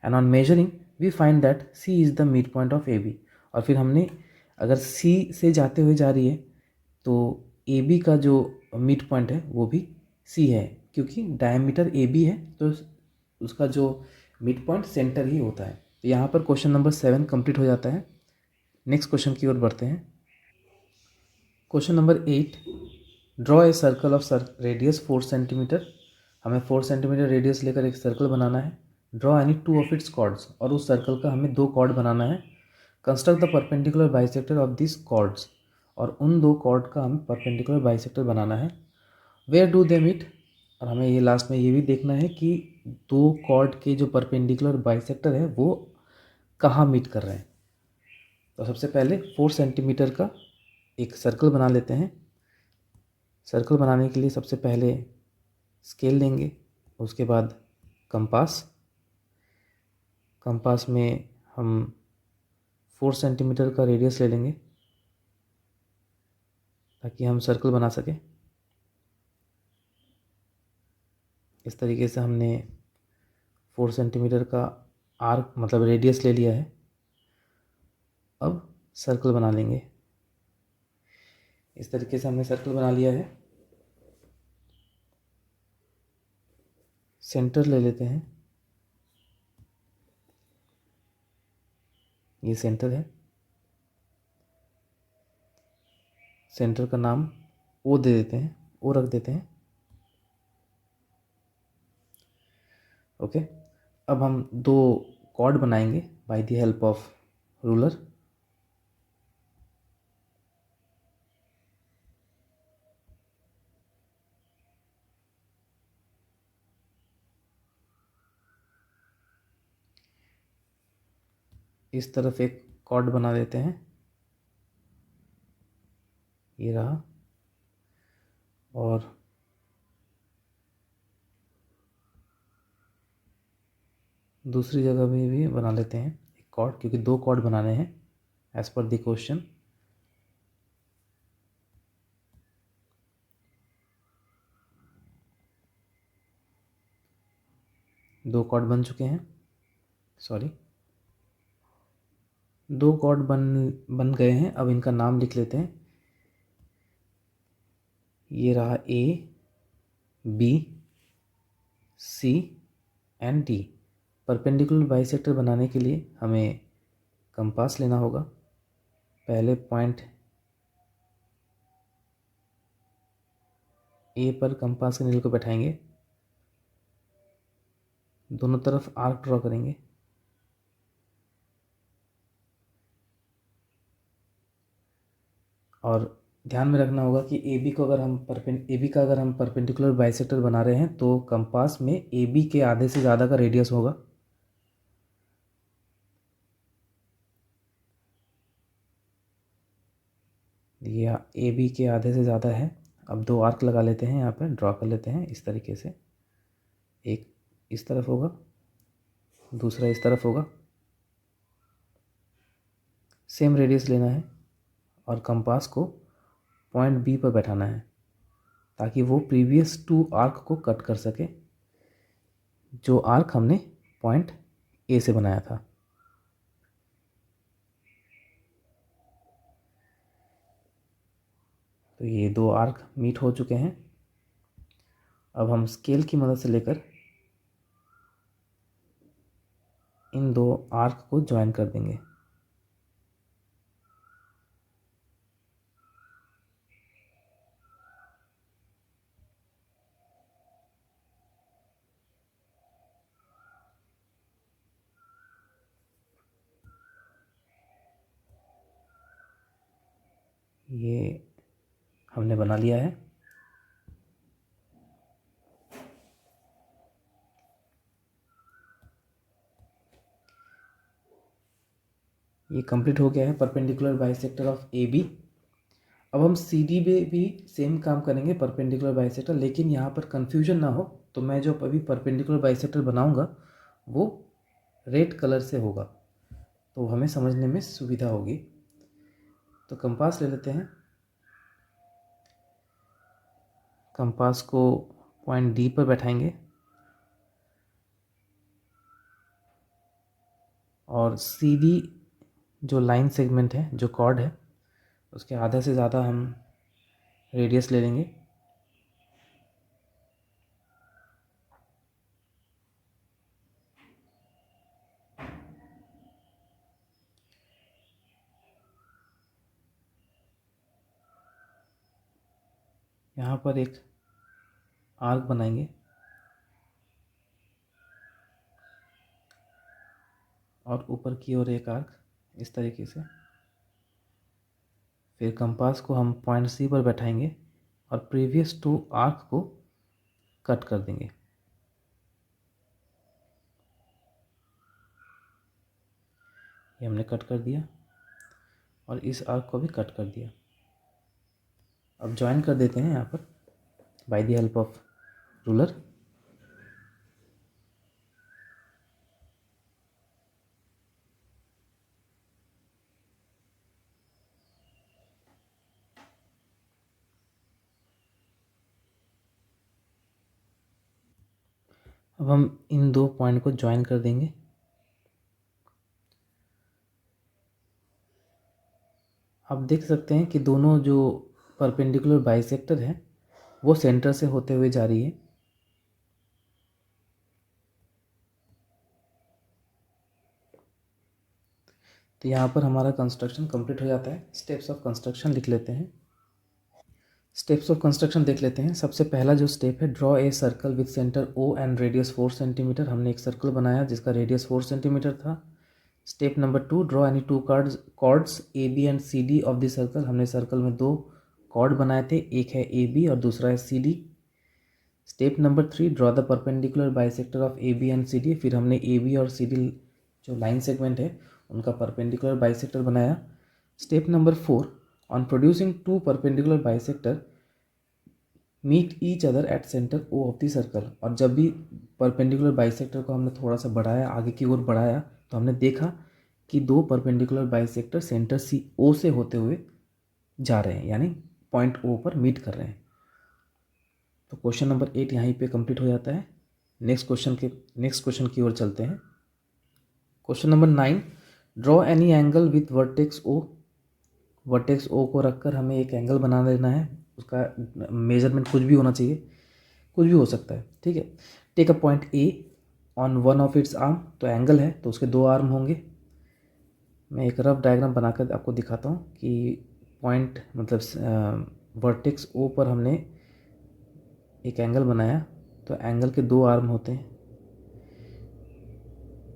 And on measuring we find that C is the mid point of A B. और फिर हमने अगर सी से जाते हुए जा रही है तो ए बी का जो मिड पॉइंट है वो भी सी है, क्योंकि डायमीटर ए बी है तो उसका जो मिड पॉइंट सेंटर ही होता है। तो यहाँ पर क्वेश्चन नंबर 7 कंप्लीट हो जाता है। नेक्स्ट क्वेश्चन की ओर बढ़ते हैं। Question number 8, draw a circle of radius 4 centimetre. हमें 4 सेंटीमीटर रेडियस लेकर एक सर्कल बनाना है। Draw any two of its chords, और उस सर्कल का हमें 2 कॉर्ड बनाना है। Construct the perpendicular bisector of this chords, और उन 2 कॉर्ड का हमें परपेंडिकुलर बाइसेक्टर बनाना है। वेयर डू दे मीट, और हमें ये लास्ट में ये भी देखना है कि 2 कॉर्ड के जो परपेंडिकुलर बाइसेक्टर है वो कहाँ मीट कर रहे हैं। तो सबसे पहले 4 सेंटीमीटर का एक सर्कल बना लेते हैं। सर्कल बनाने के लिए सबसे पहले स्केल लेंगे, उसके बाद कंपास। कंपास में हम 4 सेंटीमीटर का रेडियस ले लेंगे ताकि हम सर्कल बना सकें। इस तरीके से हमने 4 सेंटीमीटर का आर्क मतलब रेडियस ले लिया है। अब सर्कल बना लेंगे। इस तरीके से हमने सर्कल बना लिया है। सेंटर ले लेते हैं, ये सेंटर है। सेंटर का नाम ओ दे देते हैं, ओ रख देते हैं। ओके, अब हम 2 कॉर्ड बनाएंगे bye the help of ruler. इस तरफ एक कॉर्ड बना देते हैं, ये रहा, और दूसरी जगह में भी बना लेते हैं एक कॉर्ड, क्योंकि 2 कॉर्ड बनाने हैं एज पर द क्वेश्चन। दो कॉर्ड बन चुके हैं, सॉरी 2 कॉर्ड बन गए हैं। अब इनका नाम लिख लेते हैं। ये रहा A, B, C and D. Perpendicular bisector बनाने के लिए हमें कंपास लेना होगा। पहले पॉइंट ए पर कंपास के नीडल को बैठाएंगे, दोनों तरफ आर्क ड्रॉ करेंगे। और ध्यान में रखना होगा कि ए बी का अगर हम परपेंडिकुलर बाइसेक्टर बना रहे हैं तो कंपास में ए बी के आधे से ज़्यादा का रेडियस होगा। ये ए बी के आधे से ज़्यादा है। अब 2 आर्क लगा लेते हैं, यहाँ पर ड्रॉ कर लेते हैं इस तरीके से। एक इस तरफ होगा, दूसरा इस तरफ होगा। सेम रेडियस लेना है और कंपास को पॉइंट बी पर बैठाना है ताकि वो प्रीवियस 2 आर्क को कट कर सके जो आर्क हमने पॉइंट ए से बनाया था। तो ये 2 आर्क मीट हो चुके हैं। अब हम स्केल की मदद से लेकर इन 2 आर्क को ज्वाइन कर देंगे। ये हमने बना लिया है। ये कंप्लीट हो गया है perpendicular bisector of A B. अब हम सी डी में भी सेम काम करेंगे परपेंडिकुलर बाइसेक्टर, लेकिन यहाँ पर कन्फ्यूजन ना हो तो मैं जो अभी परपेंडिकुलर बाइसेक्टर बनाऊंगा वो रेड कलर से होगा, तो हमें समझने में सुविधा होगी। तो कंपास ले लेते हैं। कंपास को पॉइंट डी पर बैठाएंगे और सी डी जो लाइन सेगमेंट है, जो कॉर्ड है, उसके आधे से ज़्यादा हम रेडियस ले लेंगे। यहाँ पर एक आर्क बनाएंगे और ऊपर की ओर एक आर्क इस तरीके से। फिर कंपास को हम पॉइंट सी पर बैठाएंगे और प्रीवियस टू आर्क को कट कर देंगे। ये हमने कट कर दिया और इस आर्क को भी कट कर दिया। अब ज्वाइन कर देते हैं यहाँ पर bye the help of ruler. अब हम इन दो पॉइंट को ज्वाइन कर देंगे। आप देख सकते हैं कि दोनों जो परपेंडिकुलर बाइसेक्टर है वो सेंटर से होते हुए जा रही है। तो यहाँ पर हमारा कंस्ट्रक्शन कंप्लीट हो जाता है। स्टेप्स ऑफ कंस्ट्रक्शन लिख लेते हैं। स्टेप्स ऑफ कंस्ट्रक्शन देख लेते हैं। सबसे पहला जो स्टेप है, draw a circle with centre O and radius 4 centimetre. हमने एक सर्कल बनाया जिसका रेडियस 4 सेंटीमीटर था। Step number 2, draw any two chords A B and C D of the circle. हमने सर्कल में दो कॉर्ड बनाए थे, एक है ए बी और दूसरा है C D. Step number 3, draw the perpendicular bisector of A B and C D. फिर हमने ए बी और सी डी जो लाइन सेगमेंट है उनका परपेंडिकुलर बाइसेक्टर बनाया। Step number 4, on producing two perpendicular bisector meet each other at centre O of the circle. और जब भी परपेंडिकुलर बाइसेक्टर को हमने थोड़ा सा बढ़ाया, आगे की ओर बढ़ाया, तो हमने देखा कि दो परपेंडिकुलर बाइसेक्टर सेंटर सी ओ से होते हुए जा रहे हैं, यानी पॉइंट ओ पर मीट कर रहे हैं। तो क्वेश्चन नंबर 8 यहीं पे कंप्लीट हो जाता है। नेक्स्ट क्वेश्चन की ओर चलते हैं। Question number 9, draw any angle with vertex O. Vertex O को रखकर हमें एक एंगल बना लेना है। उसका मेजरमेंट कुछ भी होना चाहिए, कुछ भी हो सकता है, ठीक है। Take a point A on one of its arm. तो एंगल है तो उसके दो आर्म होंगे। मैं एक रफ डायग्राम बनाकर आपको दिखाता हूँ कि पॉइंट मतलब वर्टेक्स ओ पर हमने एक एंगल बनाया। तो एंगल के दो आर्म होते हैं।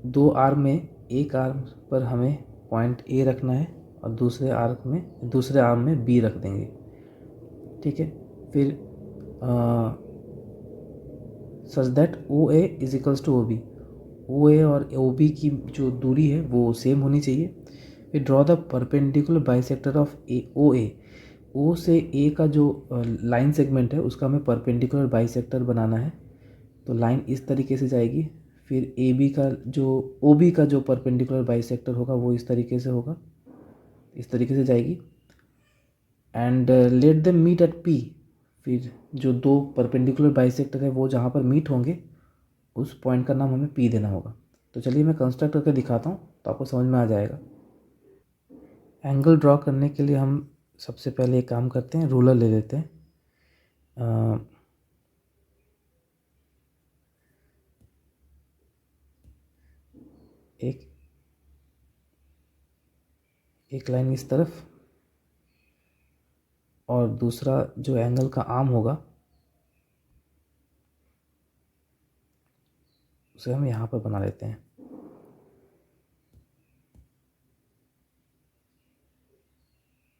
दो आर्म में एक आर्म पर हमें पॉइंट ए रखना है और दूसरे आर्म में बी रख देंगे, ठीक है। फिर such that O A is equals to O B. O A और ओ बी की जो दूरी है वो सेम होनी चाहिए। फिर draw the perpendicular bisector of A O A. O से ए का जो लाइन सेगमेंट है उसका हमें परपेंडिकुलर बाइसेक्टर बनाना है। तो लाइन इस तरीके से जाएगी। फिर ए बी का जो ओ बी का जो परपेंडिकुलर बाइसेक्टर होगा वो इस तरीके से होगा, इस तरीके से जाएगी। And let them meet at P. फिर जो दो परपेंडिकुलर बाइसेक्टर है वो जहाँ पर मीट होंगे उस पॉइंट का नाम हमें पी देना होगा। तो चलिए मैं कंस्ट्रक्ट करके दिखाता हूँ तो आपको समझ में आ जाएगा। एंगल ड्रॉ करने के लिए हम सबसे पहले एक काम करते हैं, रूलर ले लेते हैं। एक एक लाइन इस तरफ और दूसरा जो एंगल का आर्म होगा उसे हम यहाँ पर बना लेते हैं।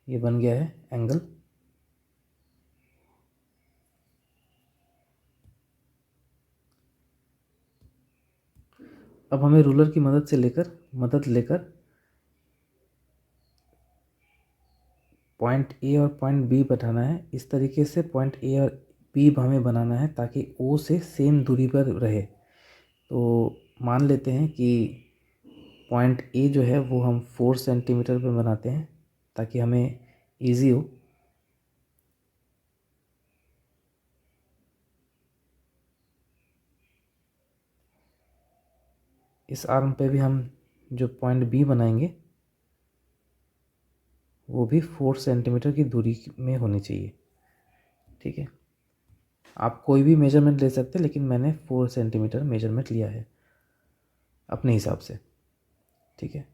ये बन गया है एंगल। अब हमें रूलर की मदद लेकर पॉइंट ए और पॉइंट बी बैठाना है। इस तरीके से पॉइंट ए और बी हमें बनाना है ताकि ओ से सेम दूरी पर रहे। तो मान लेते हैं कि पॉइंट ए जो है वो हम 4 सेंटीमीटर पे बनाते हैं ताकि हमें इजी हो। इस आर्म पे भी हम जो पॉइंट बी बनाएंगे वो भी 4 सेंटीमीटर की दूरी में होनी चाहिए। ठीक है, आप कोई भी मेजरमेंट ले सकते हैं, लेकिन मैंने 4 सेंटीमीटर मेजरमेंट लिया है अपने हिसाब से। ठीक है,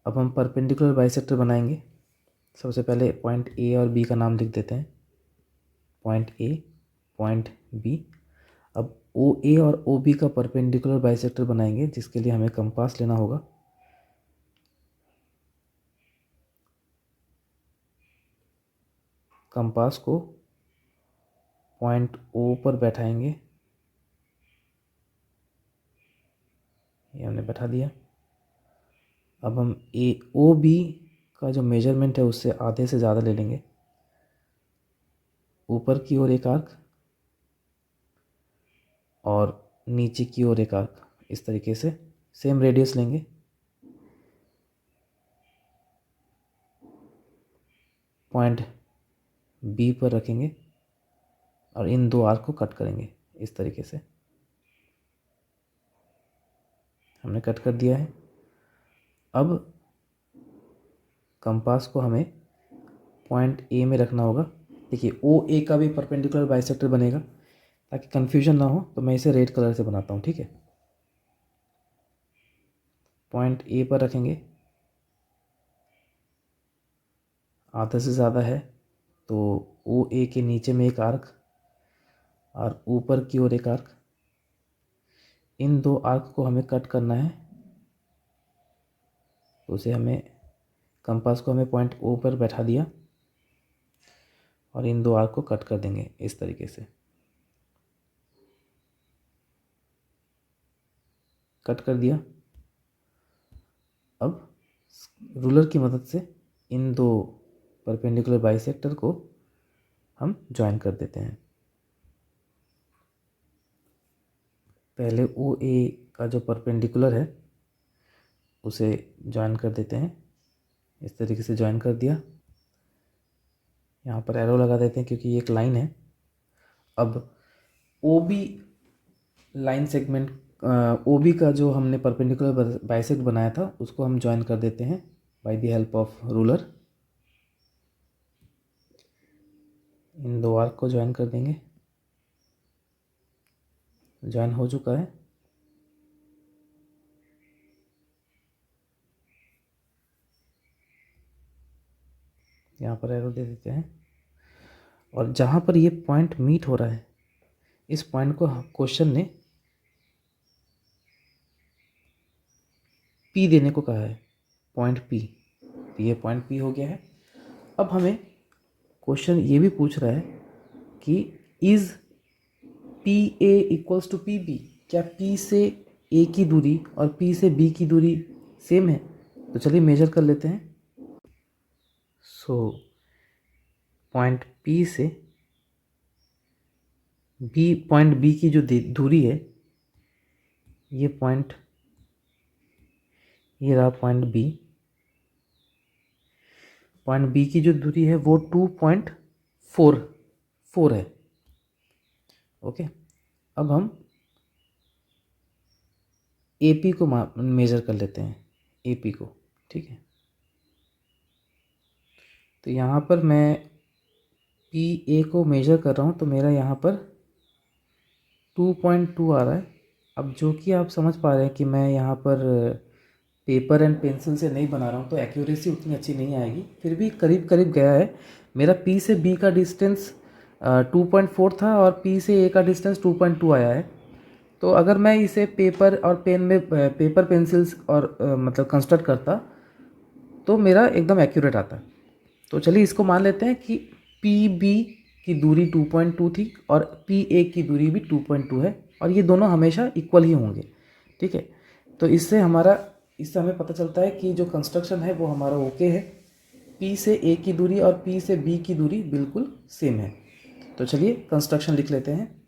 अब हम परपेंडिकुलर बाइसेक्टर बनाएंगे। सबसे पहले पॉइंट ए और बी का नाम लिख देते हैं, पॉइंट ए, पॉइंट बी। अब ओ ए और ओ बी का परपेंडिकुलर बाइसेक्टर बनाएंगे, जिसके लिए हमें कंपास लेना होगा। कंपास को पॉइंट ओ पर बैठाएंगे, ये हमने बैठा दिया। अब हम ए ओ बी का जो मेजरमेंट है उससे आधे से ज़्यादा ले लेंगे, ऊपर की ओर एक आर्क और नीचे की ओर एक आर्क, इस तरीके से सेम रेडियस लेंगे। पॉइंट बी पर रखेंगे और इन दो आर्क को कट करेंगे इस तरीके से। हमने कट कर दिया है। अब कंपास को हमें पॉइंट ए में रखना होगा। देखिए, ओ ए का भी परपेंडिकुलर बाइसेक्टर बनेगा, ताकि कन्फ्यूजन ना हो तो मैं इसे रेड कलर से बनाता हूँ। ठीक है, पॉइंट ए पर रखेंगे, आधे से ज़्यादा है तो ओ ए के नीचे में एक आर्क और ऊपर की ओर एक आर्क, इन दो आर्क को हमें कट करना है। तो उसे हमें कंपास को हमें पॉइंट ओ पर बैठा दिया और इन दो आर्क को कट कर देंगे इस तरीके से। कट कर दिया। अब रूलर की मदद से इन दो परपेंडिकुलर बाइसेक्टर को हम ज्वाइन कर देते हैं। पहले ओ ए का जो परपेंडिकुलर है उसे ज्वाइन कर देते हैं, इस तरीके से ज्वाइन कर दिया। यहाँ पर एरो लगा देते हैं क्योंकि ये एक लाइन है। अब O B line segment, O B का जो हमने परपेंडिकुलर बाइसेक्ट बनाया था उसको हम ज्वाइन कर देते हैं by the help of ruler. इन दो आर्क को ज्वाइन कर देंगे। ज्वाइन हो चुका है। यहाँ पर एरो दे देते हैं और जहाँ पर ये पॉइंट मीट हो रहा है, इस पॉइंट को क्वेश्चन ने पी देने को कहा है, पॉइंट पी। तो ये पॉइंट पी हो गया है। अब हमें क्वेश्चन ये भी पूछ रहा है कि is P A equals to P B, क्या पी से ए की दूरी और पी से बी की दूरी सेम है? तो चलिए मेजर कर लेते हैं। सो पॉइंट पी से बी, पॉइंट बी की जो दूरी है, ये पॉइंट, ये रहा पॉइंट बी। पॉइंट बी की जो दूरी है वो 2.44 है। ओके, अब हम ए पी को मेजर कर लेते हैं, ए पी को। ठीक है, तो यहाँ पर मैं पी ए को मेजर कर रहा हूँ, तो मेरा यहाँ पर 2.2 आ रहा है। अब जो कि आप समझ पा रहे हैं कि मैं यहाँ पर पेपर एंड पेंसिल से नहीं बना रहा हूँ, तो एक्यूरेसी उतनी अच्छी नहीं आएगी, फिर भी करीब करीब गया है। मेरा पी से बी का डिस्टेंस 2.4 था और पी से ए का डिस्टेंस 2.2 आया है। तो अगर मैं इसे पेपर और पेन में, पेपर पेंसिल्स और मतलब कंस्ट्रक्ट करता तो मेरा एकदम एक्यूरेट आता। तो चलिए इसको मान लेते हैं कि पी बी की दूरी 2.2 थी और पी ए की दूरी भी 2.2 है और ये दोनों हमेशा इक्वल ही होंगे। ठीक है, तो इससे हमें पता चलता है कि जो कंस्ट्रक्शन है वो हमारा ओके है। पी से ए की दूरी और पी से बी की दूरी बिल्कुल सेम है। तो चलिए कंस्ट्रक्शन लिख लेते हैं।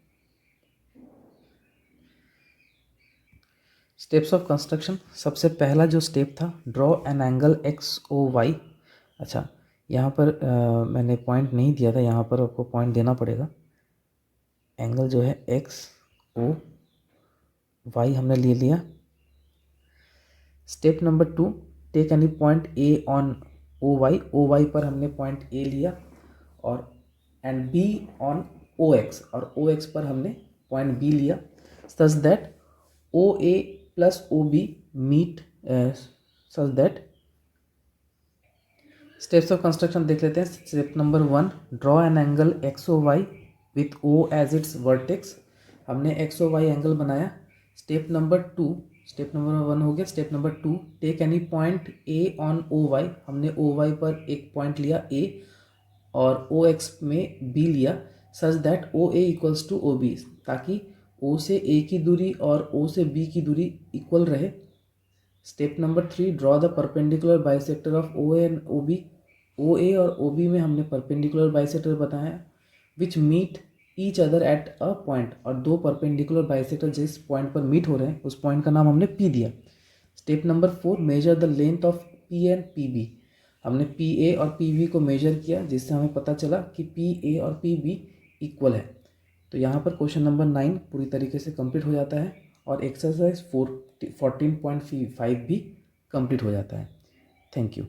Steps of construction. सबसे पहला जो स्टेप था, draw an angle X O Y. अच्छा, यहाँ पर मैंने पॉइंट नहीं दिया था, यहाँ पर आपको पॉइंट देना पड़ेगा। एंगल जो है एक्स ओ वाई हमने ले लिया। Step number 2, take any point A on O Y पर हमने पॉइंट ए लिया और and B on O X, और ओ एक्स पर हमने पॉइंट बी लिया, such that O A plus O B meet, such that. Steps of construction देख लेते हैं। Step number 1, draw an angle X O Y with O as its vertex. हमने X O Y angle बनाया। Step number 2, step number 1 हो गया। Step number 2, take any point A on O Y. हमने O Y पर एक point लिया ए और O x में बी लिया, such that O A equals to O B, ताकि ओ से ए की दूरी और ओ से बी की दूरी इक्वल रहे। Step number 3, draw the perpendicular bisector of O A and O B. O A और ओ बी में हमने परपेंडिकुलर बाइसेक्टर बताया which meet each other at a point, और दो परपेंडिकुलर बाइसेक्टर जिस पॉइंट पर मीट हो रहे हैं उस पॉइंट का नाम हमने पी दिया। Step number 4, measure the length of P and P B. हमने पी ए और पी बी को मेजर किया, जिससे हमें पता चला कि पी ए और पी बी इक्वल है। तो यहाँ पर क्वेश्चन नंबर 9 पूरी तरीके से कंप्लीट हो जाता है और एक्सरसाइज 14.5 भी कंप्लीट हो जाता है। Thank you.